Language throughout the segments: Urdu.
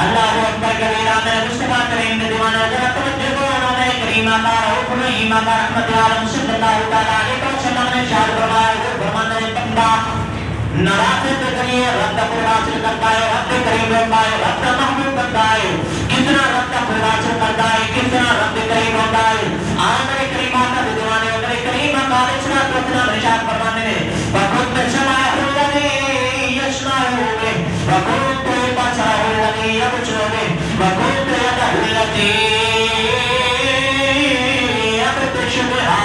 اللہ اکبر کبیرہ میرے مصطفیٰ کریم نے دیوانہ ذرا توجہ کو انہوں نے کریمہ کا رؤوف الرحیم کا رحمت عالم صلی اللہ تعالیٰ علیہ وسلم نے ارشاد فرمایا وہ فرماتا ہے بندہ نوافل کریے رب کا قرب حاصل کرتا ہے رب کریم ہوتا ہے رب کا محبوب بنتا ہے کتنا رب کا قرب حاصل کرتا ہے کتنا رب کریم ہوتا ہے میرے کریمہ کا دیوانے میرے کریمہ کا ارشاد ارشاد فرمانے نے وَكُنْتَ سَمَعَهُ الَّذِي يَسْمَعُ بِهِ وَكُنْتَ بَصَرَهُ الَّذِي يَبْصِرُ بِهِ وَكُنْتَ يَدَهُ الَّتِي يَبْطِشُ بِهَا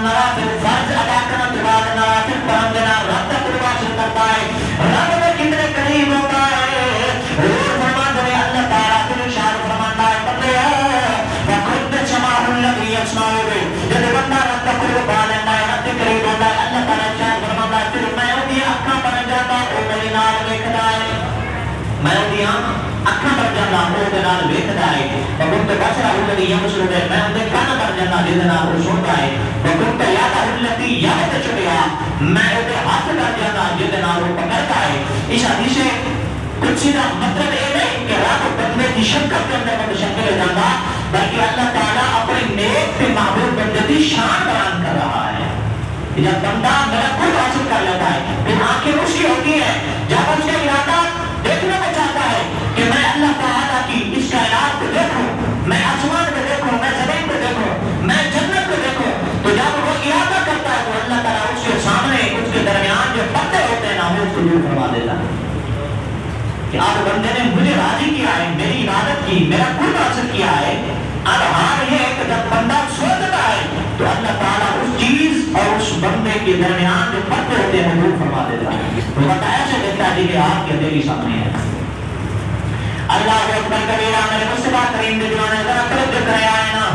نوافل فرض ادا کرنے کے بعد نوافل پڑھنے دینا رب کا قرب حاصل کرتا ہے رب میں کتنے قریب ہوتا ہے فرماتے ہیں اللہ تعالیٰ پھر ارشاد فرماتا ہے بندے وَكُنْتَ سَمَعَهُ الَّذِي يَسْمَعُ بِهِ جب بندہ رب کا قرب پا لیتا ہے رب کے قریب ہوتا ہے اللہ تعالیٰ ارشاد فرماتا ہے پھر میں اودی اکھاں بن جاتا وہ میرے نال ویکھدا ہے میں اودی اکھاں بن جاتا وہ میرے نال ویکھدا ہے وَكُنْتَ بَصَرَهُ الَّذِي يَبْصِرُ بِهِ میں اودے کان بن جاتا جس نال وہ سنتا ہے وَكُنْتَ يَدَهُ الَّتِي يَبْطِشُ بِهَا میں اودے ہاتھ کر جاتا جس نال وہ پکڑتا ہے اس حدیث کچھ کا مطلب یہ نہیں کہ رب بندے کی شفقت کرنے میں مشکل ہو جاتا بلکہ اللہ تعالیٰ اپنے نیک کے محبوب بندے کی شان بیان کر رہا ہے جب بندہ میرا خود حاصل کر لیتا ہے پھر آنکھیں اس کی ہوتی ہیں جب اس کا ارادہ دیکھنے کو چاہتا ہے کہ میں اللہ تعالیٰ کی اس کائنات کو دیکھوں میں آسمان کو دیکھوں میں زمین کو دیکھوں میں جنت کو دیکھوں تو جب وہ ارادہ کرتا ہے تو اللہ تعالیٰ اس کے سامنے اس کے درمیان جو پردے ہوتے ہیں نا وہ اس کو دور کروا دیتا ہے کہ آپ بندے نے مجھے راضی کیا ہے میری عبادت کی میرا قرب حاصل کیا ہے اب حال یہ ہے کہ جب بندہ سوچتا ہے تو اللہ تعالیٰ اس چیز اور اس بندے کے درمیان جو پردے ہوتے ہیں وہ دور فرما دیتا ہے تو بتایا سے دیتا ہے کہ آپ کے دلی سامنے ہے اللہ اکبر کبیرہ میرے مصطفیٰ کریم نے دیوانے ذرا توجہ کرے آئے نا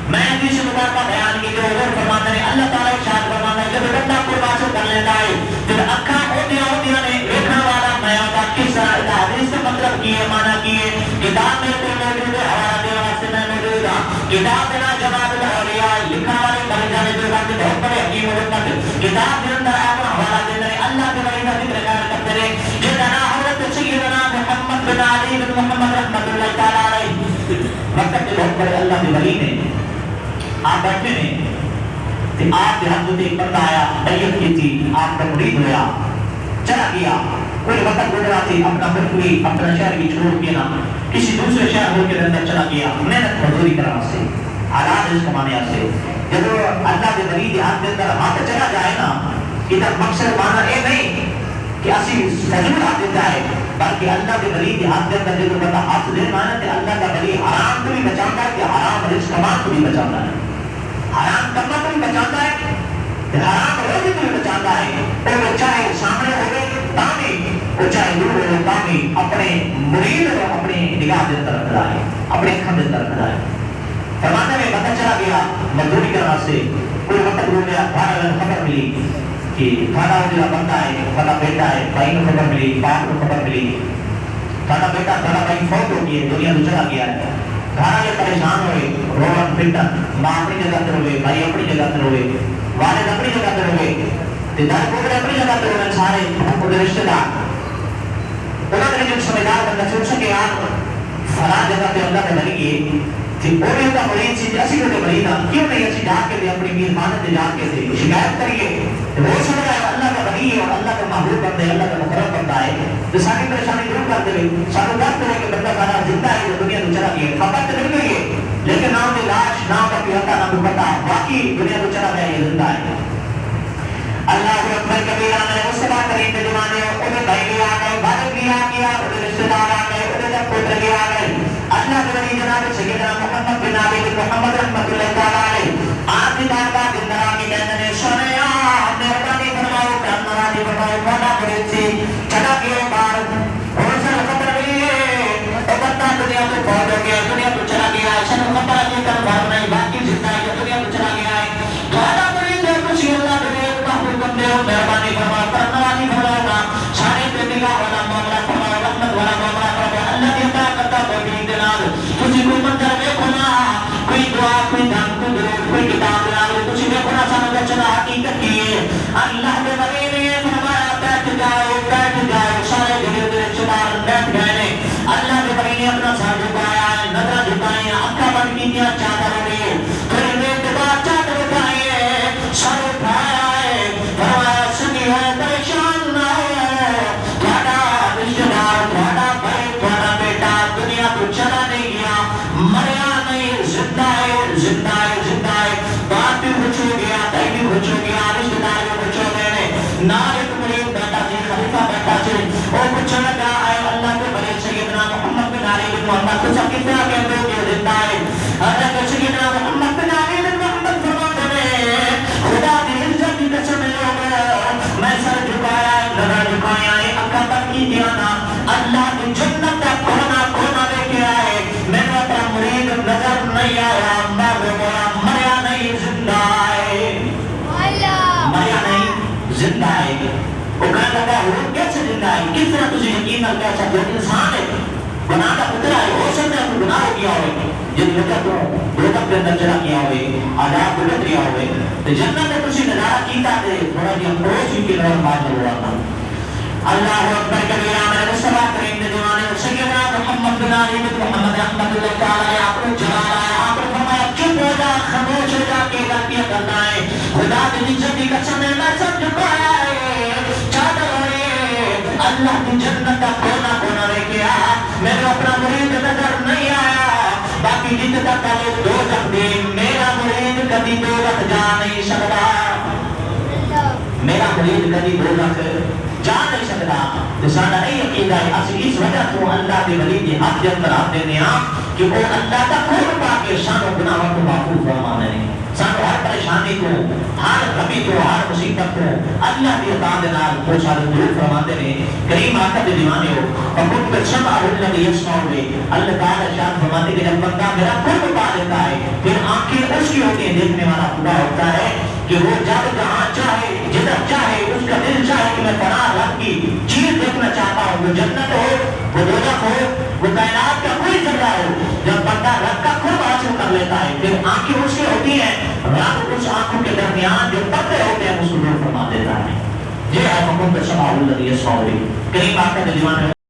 میں حدیث مبارکہ کا بیان کی جو حضور فرماتے ہیں اللہ تعالیٰ ارشاد فرماتا ہے جب بندہ قرب حاصل کر لیتا ہے جب اکھاں ہوتیاں نے دیکھنے والا میں ہوتا کس طرح حدیث کا مطلب کی ہے معنی کی ہے کتاب میں تو موجود ہے حوالہ دینے واسطے میں موجود ہوں کتاب دینا جواب الاولیاء لکھا والے بڑے جانے جو بات بہت بڑے حکیم و حکمت کتاب کے اندر آپ حوالہ دیتے ہیں اللہ کے بڑے کا ذکر کرتے رہے جتنا حضرت سیدنا محمد بن علی بن محمد رحمۃ اللہ تعالیٰ علیہ وقت کے بہت بڑے اللہ کے ولی نے آپ بیٹھے ہیں کہ آپ کے حضرت ایک بندہ آیا بیعت کی تھی آپ کا مرید ہوا چلا گیا کوئی وقت گزرا تھی اپنا ملک اپنا شہر کی چھوڑ کے نا کسی دوسرے شہر ہو کے اندر چلا گیا محنت مزدوری کرنا سے حالات اس کمانے سے جب اللہ کے ولی ہاتھ کے اندر ہاتھ چلا جائے نا ادھر مقصد مانا یہ نہیں کہ اسی فضول ہاتھ دیتا ہے بلکہ اللہ کے ولی کے ہاتھ کے اندر جب بندہ ہاتھ دے مانا کہ اللہ کا ولی حرام کو بھی بچاتا ہے کہ حرام رزق کمان کو بھی بچاتا ہے حرام کرنا کو بھی بچاتا ہے حرام روزی کو بھی بچاتا ہے وہ چاہے سامنے ہوگے تاکہ وہ چاہے دور ہوگے تاکہ اپنے مرید کو اپنے نگاہ دے اندر رکھ رہا ہے اپنے کھم دے اندر رکھ رہا ہے فرماتے میں پتہ چلا گیا مزدوری کرنا سے کوئی وقت ہو گیا بھائی خبر ملی کہ کھانا جو بنتا ہے کھانا بیٹا ہے بھائی کو خبر ملی باپ کو خبر ملی کھانا بیٹا کھانا بھائی فوت ہو گئی دنیا تو چلا گیا ہے گھر والے پریشان ہوئے روڈن پھٹن ماں اپنی جگہ پر ہوئے بھائی اپنی جگہ پر ہوئے والد اپنی جگہ پر ہوئے دار کوڑے اپنی جگہ پر ہوئے سارے ان رشتے دار انہوں نے جو سمجھدار بندہ سوچ سکے آپ فلاں جگہ پہ اللہ نے بنی ہے کہ وہ بھی ہوتا مرید سی اسی کو مرید تھا کیوں نہیں اسی جا کے اپنی میرمانت جا کے تھے شکایت کریے وہ سمجھ رہا ہے اللہ کا بنی ہے اور اللہ کا محبوب بندہ ہے اللہ کا مقرب بندہ ہے تو ساری پریشانی دور کر دے سانو ڈر ہے کہ بندہ سارا زندہ ہے جو دنیا تو چلا گیا خبر تو مل گئی ہے لیکن نہ کوئی لاش نہ کا کوئی ہوتا نہ کوئی پتا باقی دنیا تو چلا گیا یہ زندہ ہے اللہ اکبر کبیرہ میرے مصطفیٰ کریم کے زمانے انہیں بھائی بھی آ گئے بھائی بھی آ گیا انہیں رشتے دار آ گئے انہیں جب پتر بھی آ گئے اللہ کے ولی جناب سیدنا محمد بن علی بن محمد رحمۃ اللہ تعالیٰ علیہ آپ کی بارگاہ کے اندر آ کے کہتے ہیں سنیا مہربانی فرماؤ کرامانی فرماؤ مولا مرید سی چلا گیا باہر اور سن خبر بھی تو بندہ دنیا تو بہت ہو گیا دنیا تو چلا گیا سن خبر بھی کر بھر نہیں باقی زندہ ہے دنیا تو چلا گیا ہے مولا مرید ہے کچھ اللہ مرید محبوب بندے ہو مہربانی فرماؤ کرامانی فرماؤ نا سارے پہ نگاہ والا معاملہ فرماؤ رحمت والا معاملہ فرماؤ اللہ کی عطا کرتا کوئی تجھے کوئی منظر دیکھو نا کوئی دعا کوئی دھن کوئی درود کوئی کتاب لا لے تجھے دیکھو نا سانو بچنا حقیقت کی ہے اللہ کے ولی نے فرمایا بیٹھ جاؤ وہ کیسے زندہ ہے؟ کس طرح تجھے یقین نہ کہہ سکتے؟ انسان ہے، گناہ کا پتلا ہے، ہو سکتا ہے تو گناہ کیا ہوئے جن لوگوں کو دوزخ کے اندر چلا کیا ہوئے، عذاب بلند کیا ہوئے، تو جنت میں تجھے نظارہ کیتا دے تھوڑا جی پڑوس کی نظر بات ہوا تھا۔ اللہ اکبر کبیرہ، میرے مصطفیٰ کریم کے دیوانے سیدنا محمد بن علی بن محمد رحمۃ اللہ تعالی آپ کو جلال آیا، آپ نے فرمایا چپ ہو جا، خاموش ہو جا، کہ غلطیاں کرنا ہے، خدا کی عزت کی قسم ہے میں سب جھکایا ہے، چادر ہوئے اللہ کی جنت کا کونا کونا لے کے آیا، میرے اپنا مرید نظر نہیں آیا، باقی جن تک وہ دوزخ دے میرا مرید کبھی دوزخ جا نہیں سکتا، میرا مرید کبھی دوزخ جا نہیں سکتا۔ تو سارا نہیں یقین ہے اسی اس وجہ تو اللہ کے ولی کی حق کے اندر آپ دینے کہ وہ اللہ کا قرب پا کے شان و گناہوں کو معفو فرمانے ہیں، سانو ہر پریشانی کو، ہر غمی کو، ہر مصیبت کو اللہ کی عطا دے نال وہ سارے دور فرماتے ہیں۔ کریم آقا کے دیوانے ہو اور پر سمع الذی یسمع بہ، اللہ تعالی شان فرماتے کہ جب بندہ میرا قرب پا لیتا ہے پھر آنکھیں اس کی ہوتی ہیں، دیکھنے والا خدا ہوتا ہے کہ وہ جب جہاں چاہے جدھر چاہے اس کا دل چاہے کہ میں فلاں رب کی چیز دیکھنا چاہتا ہوں، وہ جنت ہو، وہ دوزخ ہو، وہ کائنات کا کوئی ذرہ ہو، جب بندہ رب کا قرب حاصل کر لیتا ہے پھر آنکھیں اس کی ہوتی ہیں، رب اس آنکھوں کے درمیان جو پردے ہوتے ہیں اس کو دور فرما دیتا ہے۔ یہ ہے حکم سمع الذی یسمع بہ۔ کریم آقا کے دیوانے